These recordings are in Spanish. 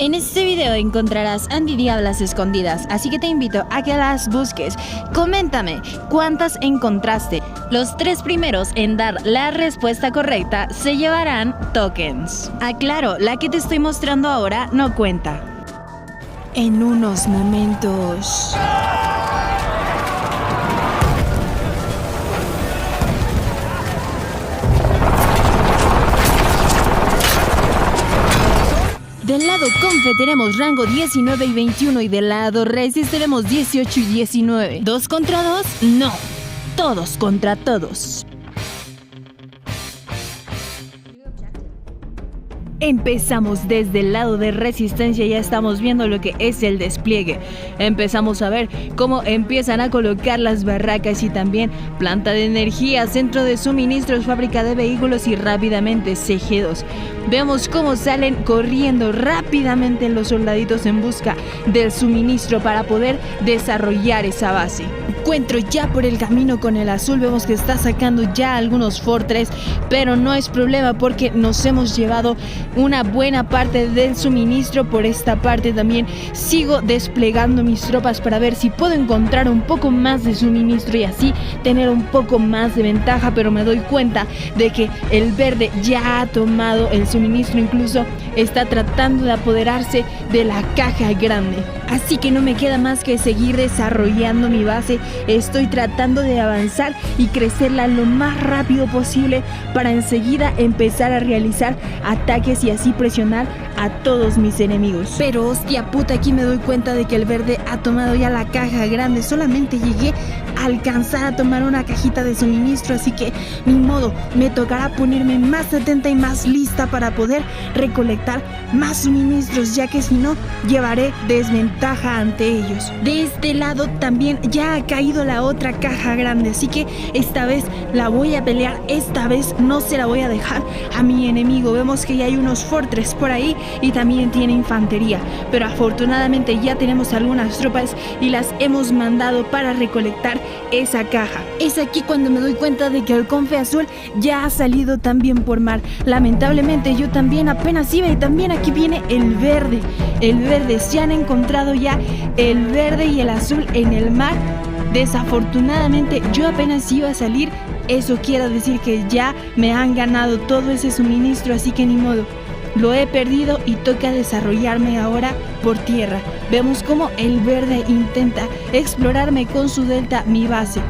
En este video encontrarás antidiablas escondidas, así que te invito a que las busques. Coméntame cuántas encontraste. Los 3 primeros en dar la respuesta correcta se llevarán tokens. Aclaro, la que te estoy mostrando ahora no cuenta. En unos momentos... Del lado Confe tenemos rango 19 y 21 y del lado Resist tenemos 18 y 19. ¿2 contra 2? No, todos contra todos. Empezamos desde el lado de resistencia, ya estamos viendo lo que es el despliegue. Empezamos a ver cómo empiezan a colocar las barracas y también planta de energía, centro de suministros, fábrica de vehículos y rápidamente CG2. Vemos cómo salen corriendo rápidamente los soldaditos en busca del suministro para poder desarrollar esa base. Encuentro ya por el camino con el azul, vemos que está sacando ya algunos fortress, pero no es problema porque nos hemos llevado una buena parte del suministro. Por esta parte también sigo desplegando mis tropas para ver si puedo encontrar un poco más de suministro y así tener un poco más de ventaja, pero me doy cuenta de que el verde ya ha tomado el suministro, incluso está tratando de apoderarse de la caja grande. Así que no me queda más que seguir desarrollando mi base. Estoy tratando de avanzar y crecerla lo más rápido posible para enseguida empezar a realizar ataques y así presionar a todos mis enemigos. Pero hostia puta, aquí me doy cuenta de que el verde ha tomado ya la caja grande. Solamente llegué a alcanzar a tomar una cajita de suministro, así que ni modo, me tocará ponerme más atenta y más lista para poder recolectar más suministros, ya que si no llevaré desventaja ante ellos. De este lado también ya ha caído la otra caja grande, así que esta vez la voy a pelear, esta vez no se la voy a dejar a mi enemigo. Vemos que ya hay unos fortress por ahí y también tiene infantería, pero afortunadamente ya tenemos algunas tropas y las hemos mandado para recolectar esa caja. Es aquí cuando me doy cuenta de que el Confe azul ya ha salido también por mar. Lamentablemente yo también apenas iba y también aquí viene el verde. El verde, se han encontrado ya el verde y el azul en el mar. Desafortunadamente yo apenas iba a salir, eso quiere decir que ya me han ganado todo ese suministro, así que ni modo. Lo he perdido y toca desarrollarme ahora por tierra. Vemos cómo el verde intenta explorarme con su delta mi base.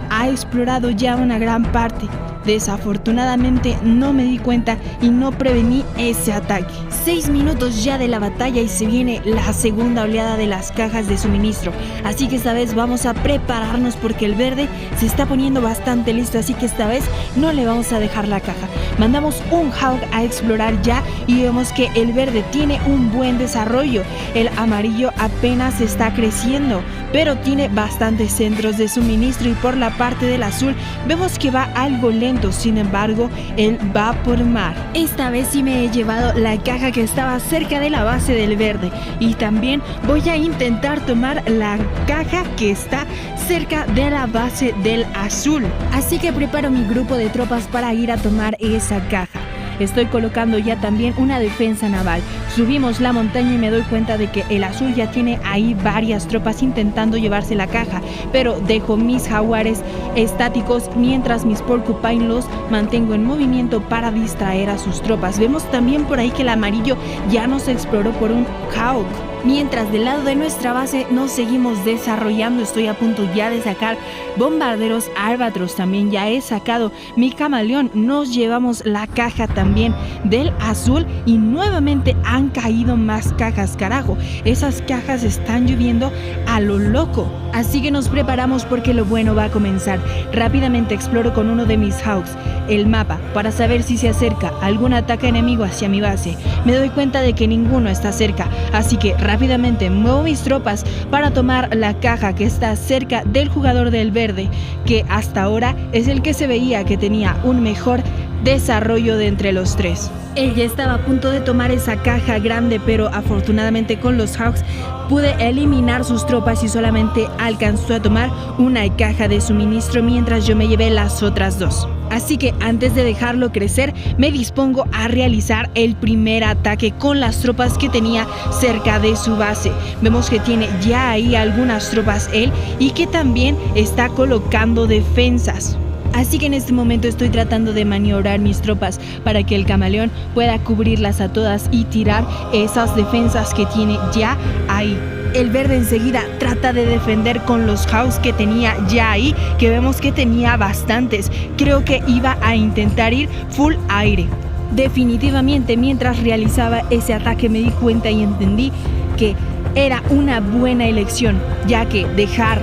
Ha explorado ya una gran parte. Desafortunadamente no me di cuenta y no prevení ese ataque. 6 minutos ya de la batalla y se viene la segunda oleada de las cajas de suministro. Así que esta vez vamos a prepararnos porque el verde se está poniendo bastante listo. Así que esta vez no le vamos a dejar la caja. Mandamos un Hawk a explorar ya y vemos que el verde tiene un buen desarrollo. El amarillo apenas está creciendo, pero tiene bastantes centros de suministro y por la parte del azul vemos que va algo lento. Sin embargo, él va por mar. Esta vez sí me he llevado la caja que estaba cerca de la base del verde y también voy a intentar tomar la caja que está cerca de la base del azul. Así que preparo mi grupo de tropas para ir a tomar esa caja. Estoy colocando ya también una defensa naval. Subimos la montaña y me doy cuenta de que el azul ya tiene ahí varias tropas intentando llevarse la caja, pero dejo mis jaguares estáticos mientras mis porcupine los mantengo en movimiento para distraer a sus tropas. Vemos también por ahí que el amarillo ya nos exploró por un Hawk. Mientras del lado de nuestra base nos seguimos desarrollando, estoy a punto ya de sacar bombarderos Albatros, también ya he sacado mi camaleón, nos llevamos la caja también del azul y nuevamente han caído más cajas, carajo, esas cajas están lloviendo a lo loco. Así que nos preparamos porque lo bueno va a comenzar. Rápidamente exploro con uno de mis Hawks el mapa para saber si se acerca algún ataque enemigo hacia mi base. Me doy cuenta de que ninguno está cerca, así que rápidamente muevo mis tropas para tomar la caja que está cerca del jugador del verde, que hasta ahora es el que se veía que tenía un mejor desarrollo de entre los 3. Él ya estaba a punto de tomar esa caja grande, pero afortunadamente con los Hawks pude eliminar sus tropas y solamente alcanzó a tomar una caja de suministro mientras yo me llevé las otras 2. Así que antes de dejarlo crecer, me dispongo a realizar el primer ataque con las tropas que tenía cerca de su base. Vemos que tiene ya ahí algunas tropas él y que también está colocando defensas. Así que en este momento estoy tratando de maniobrar mis tropas para que el camaleón pueda cubrirlas a todas y tirar esas defensas que tiene ya ahí. El verde enseguida trata de defender con los house que tenía ya ahí, que vemos que tenía bastantes. Creo que iba a intentar ir full aire. Definitivamente, mientras realizaba ese ataque me di cuenta y entendí que era una buena elección, ya que dejar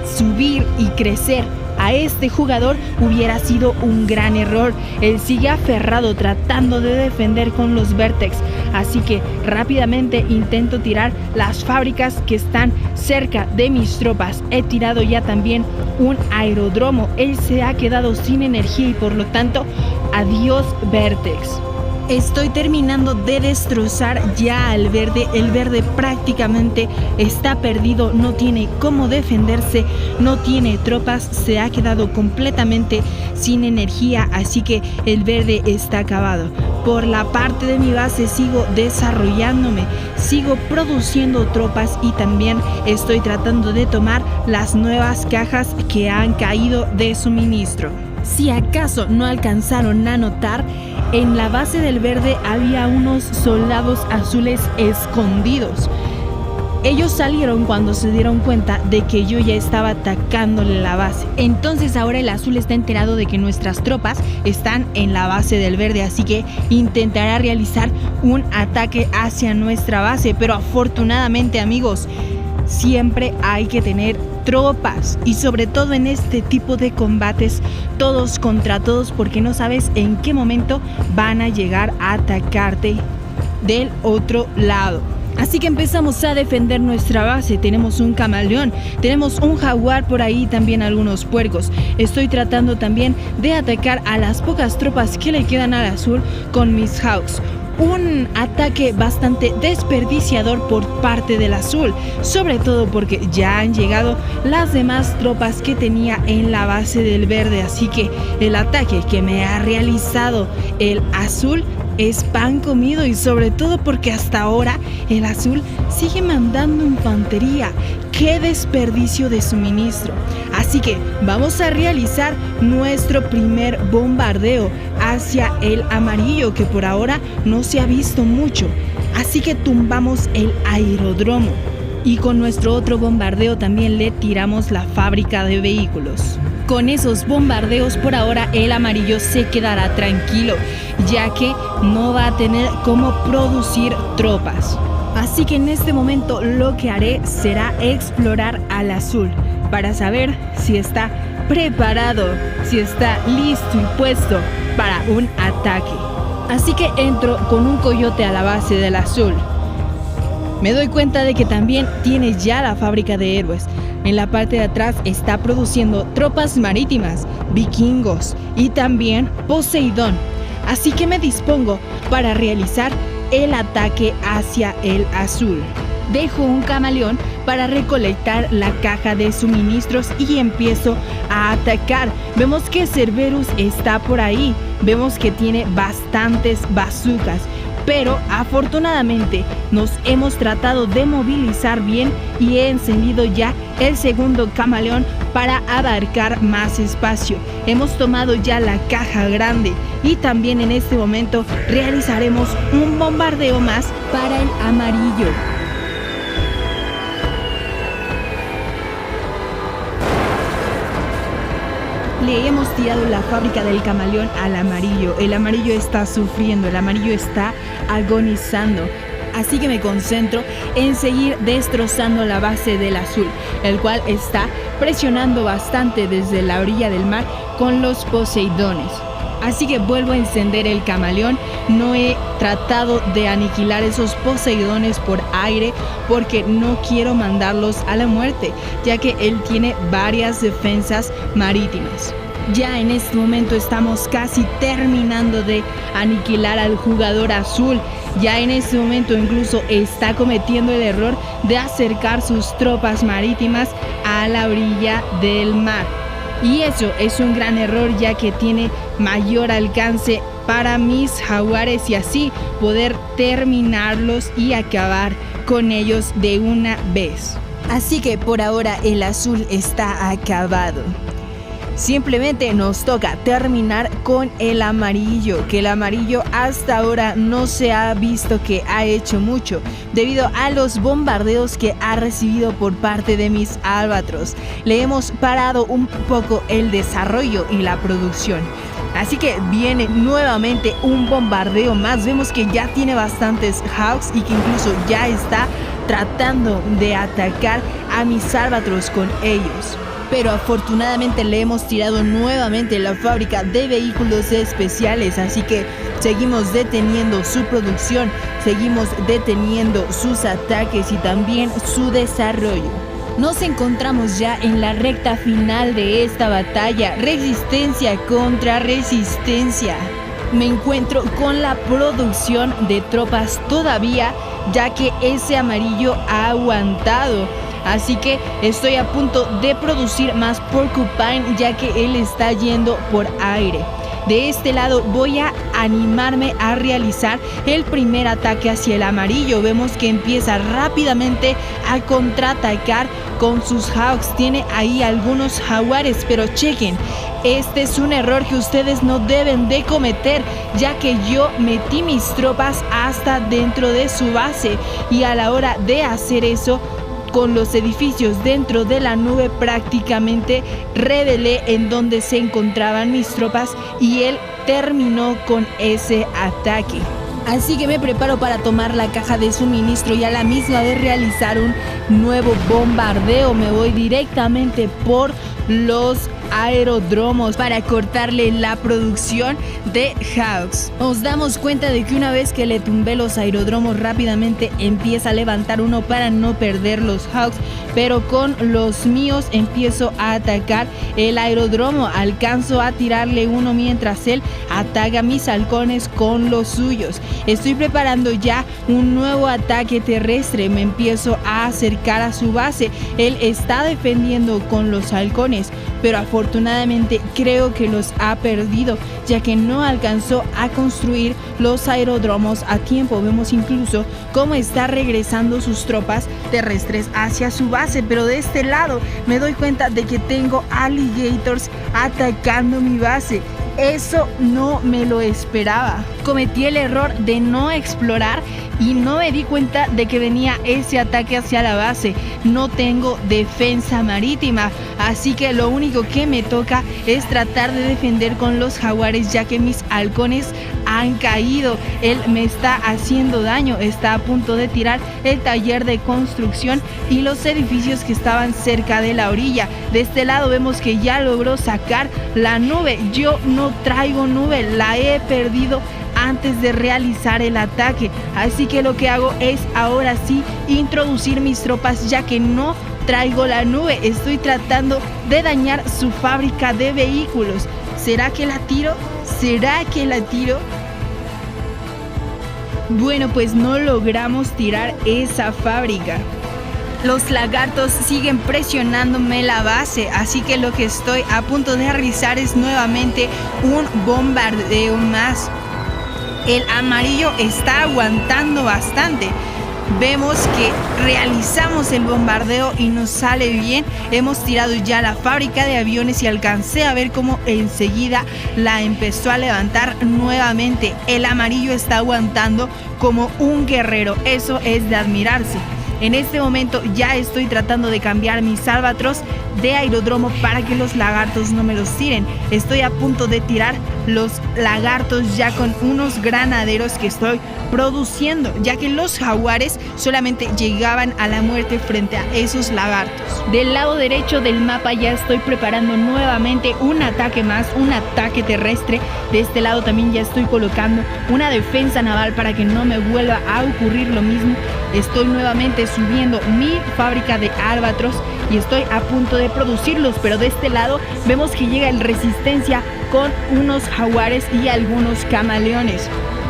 subir y crecer a este jugador hubiera sido un gran error. Él sigue aferrado tratando de defender con los Vertex, así que rápidamente intento tirar las fábricas que están cerca de mis tropas. He tirado ya también un aeródromo. Él se ha quedado sin energía y por lo tanto adiós Vertex. Estoy terminando de destrozar ya al verde. El verde prácticamente está perdido, no tiene cómo defenderse, no tiene tropas, se ha quedado completamente sin energía, así que el verde está acabado. Por la parte de mi base sigo desarrollándome, sigo produciendo tropas y también estoy tratando de tomar las nuevas cajas que han caído de suministro. Si acaso no alcanzaron a notar, en la base del verde había unos soldados azules escondidos. Ellos salieron cuando se dieron cuenta de que yo ya estaba atacándole la base. Entonces ahora el azul está enterado de que nuestras tropas están en la base del verde, así que intentará realizar un ataque hacia nuestra base. Pero afortunadamente, amigos, siempre hay que tener tropas y sobre todo en este tipo de combates todos contra todos, porque no sabes en qué momento van a llegar a atacarte del otro lado. Así que empezamos a defender nuestra base. Tenemos un camaleón, tenemos un jaguar por ahí, también algunos puercos. Estoy tratando también de atacar a las pocas tropas que le quedan al azul con mis hawks. Un ataque bastante desperdiciador por parte del azul, sobre todo porque ya han llegado las demás tropas que tenía en la base del verde, así que el ataque que me ha realizado el azul es pan comido, y sobre todo porque hasta ahora el azul sigue mandando infantería. ¡Qué desperdicio de suministro! Así que vamos a realizar nuestro primer bombardeo hacia el amarillo, que por ahora no se ha visto mucho. Así que tumbamos el aeródromo y con nuestro otro bombardeo también le tiramos la fábrica de vehículos. Con esos bombardeos por ahora el amarillo se quedará tranquilo, ya que no va a tener cómo producir tropas. Así que en este momento lo que haré será explorar al azul para saber si está preparado, si está listo y puesto para un ataque. Así que entro con un coyote a la base del azul. Me doy cuenta de que también tiene ya la fábrica de héroes. En la parte de atrás está produciendo tropas marítimas, vikingos y también Poseidón. Así que me dispongo para realizar el ataque hacia el azul. Dejo un camaleón para recolectar la caja de suministros y empiezo a atacar. Vemos que Cerberus está por ahí, vemos que tiene bastantes bazucas, pero afortunadamente nos hemos tratado de movilizar bien y he encendido ya el segundo camaleón para abarcar más espacio. Hemos tomado ya la caja grande y también en este momento realizaremos un bombardeo más para el amarillo. Le hemos tirado la fábrica del camaleón al amarillo. El amarillo está sufriendo, el amarillo está agonizando. Así que me concentro en seguir destrozando la base del azul, el cual está presionando bastante desde la orilla del mar con los Poseidones. Así que vuelvo a encender el camaleón. No he tratado de aniquilar esos Poseidones por aire porque no quiero mandarlos a la muerte, ya que él tiene varias defensas marítimas. Ya en este momento estamos casi terminando de aniquilar al jugador azul. Ya en este momento incluso está cometiendo el error de acercar sus tropas marítimas a la orilla del mar. y eso es un gran error, ya que tiene mayor alcance para mis jaguares y así poder terminarlos y acabar con ellos de una vez. Así que por ahora el azul está acabado. Simplemente nos toca terminar con el amarillo, que el amarillo hasta ahora no se ha visto que ha hecho mucho debido a los bombardeos que ha recibido por parte de mis albatros. Le hemos parado un poco el desarrollo y la producción. Así que viene nuevamente un bombardeo más. Vemos que ya tiene bastantes hawks y que incluso ya está tratando de atacar a mis albatros con ellos. Pero afortunadamente le hemos tirado nuevamente la fábrica de vehículos especiales, así que seguimos deteniendo su producción, seguimos deteniendo sus ataques y también su desarrollo. Nos encontramos ya en la recta final de esta batalla, resistencia contra resistencia. Me encuentro con la producción de tropas todavía, ya que ese amarillo ha aguantado. Así que estoy a punto de producir más Porcupine, ya que él está yendo por aire. De este lado voy a animarme a realizar el primer ataque hacia el amarillo. Vemos que empieza rápidamente a contraatacar con sus hawks. Tiene ahí algunos jaguares, pero chequen, este es un error que ustedes no deben de cometer, ya que yo metí mis tropas hasta dentro de su base y a la hora de hacer eso, con los edificios dentro de la nube, prácticamente revelé en dónde se encontraban mis tropas y él terminó con ese ataque. Así que me preparo para tomar la caja de suministro y a la misma vez realizar un nuevo bombardeo. Me voy directamente por los aeródromos para cortarle la producción de hawks. Nos damos cuenta de que una vez que le tumbé los aeródromos, rápidamente empieza a levantar uno para no perder los hawks, pero con los míos empiezo a atacar el aeródromo. Alcanzo a tirarle uno mientras él ataca a mis halcones con los suyos. Estoy preparando ya un nuevo ataque terrestre. Me empiezo a acercar a su base. Él está defendiendo con los halcones, pero afortunadamente creo que los ha perdido, ya que no alcanzó a construir los aeródromos a tiempo. Vemos incluso cómo está regresando sus tropas terrestres hacia su base, pero de este lado me doy cuenta de que tengo alligators atacando mi base. Eso no me lo esperaba. Cometí el error de no explorar y no me di cuenta de que venía ese ataque hacia la base. No tengo defensa marítima, así que lo único que me toca es tratar de defender con los jaguares, ya que mis halcones han caído. Él me está haciendo daño, está a punto de tirar el taller de construcción y los edificios que estaban cerca de la orilla. De este lado vemos que ya logró sacar la nube. Yo no traigo nube, la he perdido antes de realizar el ataque, así que lo que hago es ahora sí introducir mis tropas, ya que no traigo la nube. Estoy tratando de dañar su fábrica de vehículos. ¿Será que la tiro? ¿Será que la tiro? Bueno, pues no logramos tirar esa fábrica. Los lagartos siguen presionándome la base, así que lo que estoy a punto de realizar es nuevamente un bombardeo más. El amarillo está aguantando bastante. Vemos que realizamos el bombardeo y nos sale bien. Hemos tirado ya la fábrica de aviones y alcancé a ver cómo enseguida la empezó a levantar nuevamente. El amarillo está aguantando como un guerrero. Eso es de admirarse. En este momento ya estoy tratando de cambiar mis albatros de aeródromo para que los lagartos no me los tiren. Estoy a punto de tirar los lagartos ya con unos granaderos que estoy produciendo, ya que los jaguares solamente llegaban a la muerte frente a esos lagartos. Del lado derecho del mapa ya estoy preparando nuevamente un ataque más, un ataque terrestre. De este lado también ya estoy colocando una defensa naval para que no me vuelva a ocurrir lo mismo. Estoy nuevamente subiendo mi fábrica de albatros y estoy a punto de producirlos, pero de este lado vemos que llega el resistencia con unos jaguares y algunos camaleones.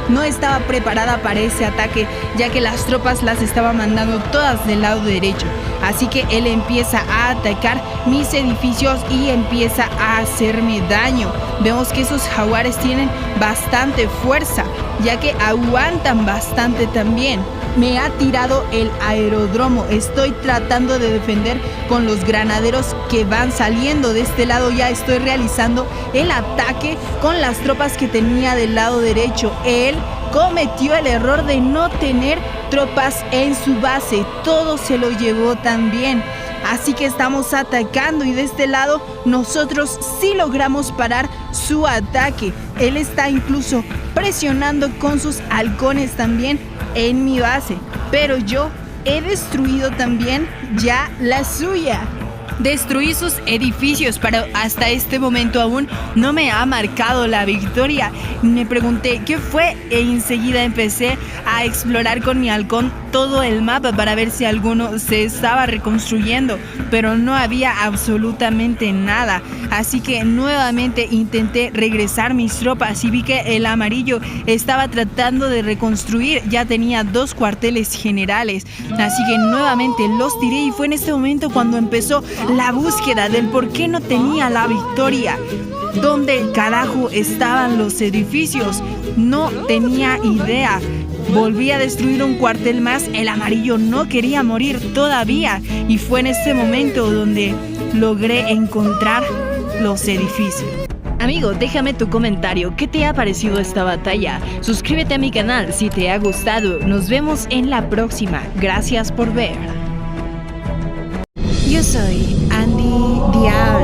no estaba preparada para ese ataque, ya que las tropas las estaba mandando todas del lado derecho. Así que él empieza a atacar mis edificios y empieza a hacerme daño. Vemos que esos jaguares tienen bastante fuerza, ya que aguantan bastante también. Me ha tirado el aeródromo. Estoy tratando de defender con los granaderos que van saliendo de este lado. Ya estoy realizando el ataque con las tropas que tenía del lado derecho. Él cometió el error de no tener tropas en su base. Todo se lo llevó también. Así que estamos atacando y de este lado nosotros sí logramos parar su ataque. Él está incluso presionando con sus halcones también en mi base, pero yo he destruido también ya la suya. Destruí sus edificios, pero hasta este momento aún no me ha marcado la victoria. Me pregunté qué fue e enseguida empecé a explorar con mi halcón todo el mapa para ver si alguno se estaba reconstruyendo, pero no había absolutamente nada. Así que nuevamente intenté regresar mis tropas y vi que el amarillo estaba tratando de reconstruir. Ya tenía 2 cuarteles generales, así que nuevamente los tiré y fue en este momento cuando empezó la búsqueda del por qué no tenía la victoria. ¿Dónde carajo estaban los edificios? No tenía idea. Volví a destruir un cuartel más. El amarillo no quería morir todavía y fue en este momento donde logré encontrar los edificios. Amigo, déjame tu comentario. ¿Qué te ha parecido esta batalla? Suscríbete a mi canal si te ha gustado. Nos vemos en la próxima. Gracias por ver. Yo soy Andy Diablo.